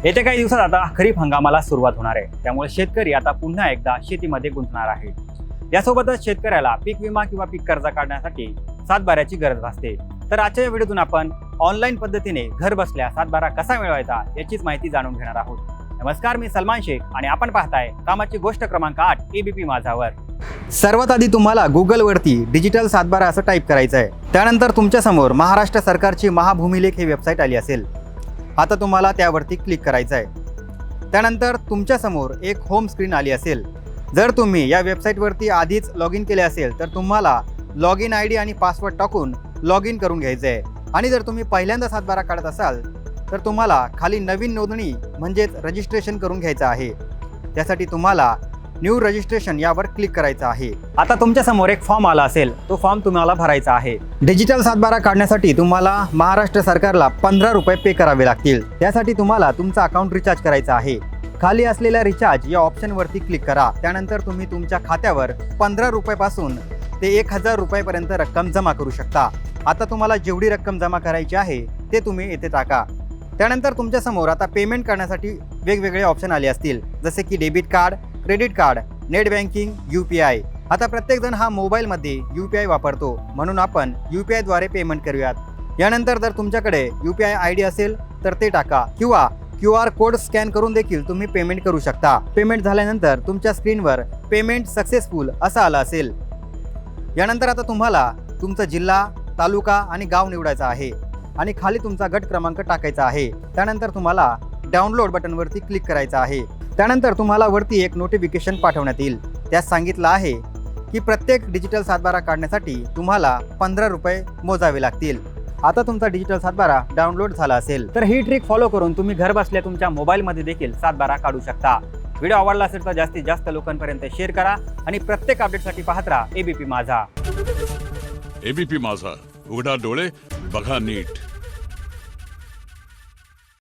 येत्या काही दिवसात आता खरीप हंगामाला सुरुवात होणार आहे, त्यामुळे शेतकरी आता पुन्हा एकदा शेतीमध्ये गुंतणार आहे। यासोबतच शेतकऱ्याला पीक विमा किंवा पीक कर्ज काढण्यासाठी सातबाऱ्याची गरज भासते। तर आजच्या व्हिडिओतून आपण ऑनलाईन पद्धतीने घर बसल्या सातबारा कसा मिळवायचा याचीच माहिती जाणून घेणार आहोत। नमस्कार, मी सलमान शेख आणि आपण पाहताय कामाची गोष्ट क्रमांक 8 एबीपी माझावर। सर्वात आधी तुम्हाला गुगल वरती डिजिटल सातबारा असं टाईप करायचं आहे। त्यानंतर तुमच्या समोर महाराष्ट्र सरकारची महाभूमिलेख ही वेबसाईट आली असेल। आता तुम्हाला त्यावरती क्लिक करायचं आहे। त्यानंतर तुमच्या समोर एक होम स्क्रीन आली असेल। जर तुम्ही या वेबसाईटवरती आधीच लॉग इन केले असेल तर तुम्हाला लॉग इन ID आणि पासवर्ड टाकून लॉग इन करून घ्यायचं आहे। आणि जर तुम्ही पहिल्यांदा सातबारा काढत असाल तर तुम्हाला खाली नवीन नोंदणी म्हणजेच रजिस्ट्रेशन करून घ्यायचं आहे। त्यासाठी तुम्हाला न्यू रजिस्ट्रेशन यावर क्लिक करायचं आहे। आता तुमच्या समोर एक फॉर्म आला असेल, तो फॉर्म तुम्हाला भरायचा आहे। डिजिटल सातबारा काढण्यासाठी तुम्हाला महाराष्ट्र सरकारला 15 रुपये पे करावे लागतील। त्यासाठी तुम्हाला तुमचं अकाउंट रिचार्ज करायचं आहे। खाली असलेल्या रिचार्ज या ऑप्शनवरती क्लिक करा। त्यानंतर तुम्ही तुमच्या खात्यावर 15 रुपयापासून ते 1000 रुपयापर्यंत रक्कम जमा करू शकता। आता तुम्हाला जेवढी रक्कम जमा करायची आहे ते तुम्ही येथे टाका। त्यानंतर तुमच्या समोर आता पेमेंट करण्यासाठी वेगवेगळे ऑप्शन आले असतील, जसे की debit card, credit card, net banking, UPI। आता प्रत्येकजण हा मोबाईलमध्ये UPI वापरतो, म्हणून आपण UPI द्वारे पेमेंट करूयात। यानंतर जर तुमच्याकडे UPI ID असेल तर ते टाका, किंवा QR कोड स्कॅन करून देखील तुम्ही पेमेंट करू शकता। पेमेंट झाल्यानंतर तुमच्या स्क्रीनवर पेमेंट सक्सेसफुल असं आलं असेल। यानंतर आता तुम्हाला तुमचा जिल्हा, तालुका आणि गाव निवडायचा आहे आणि खाली तुमचा गट क्रमांक टाकायचा आहे। त्यानंतर तुम्हाला डाउनलोड बटनवरती क्लिक करायचं आहे। त्यानंतर तुम्हाला वरती एक नोटिफिकेशन पाठवण्यात येईल। त्यात सांगितलं आहे की प्रत्येक डिजिटल सातबारा काढण्यासाठी तुम्हाला 15 रुपये मोजावे लागतील। आता तुमचा डिजिटल सातबारा डाउनलोड झाला असेल तर ही ट्रिक फॉलो करून तुम्ही घर बसल्या तुमच्या मोबाईलमध्ये देखील सातबारा काढू शकता। व्हिडिओ आवडला असेल तर जास्तीत जास्त लोकांपर्यंत शेअर करा आणि प्रत्येक अपडेटसाठी पाहत राहा एबीपी माझा। एबीपी माझा, उघडा डोळे बघा नीट।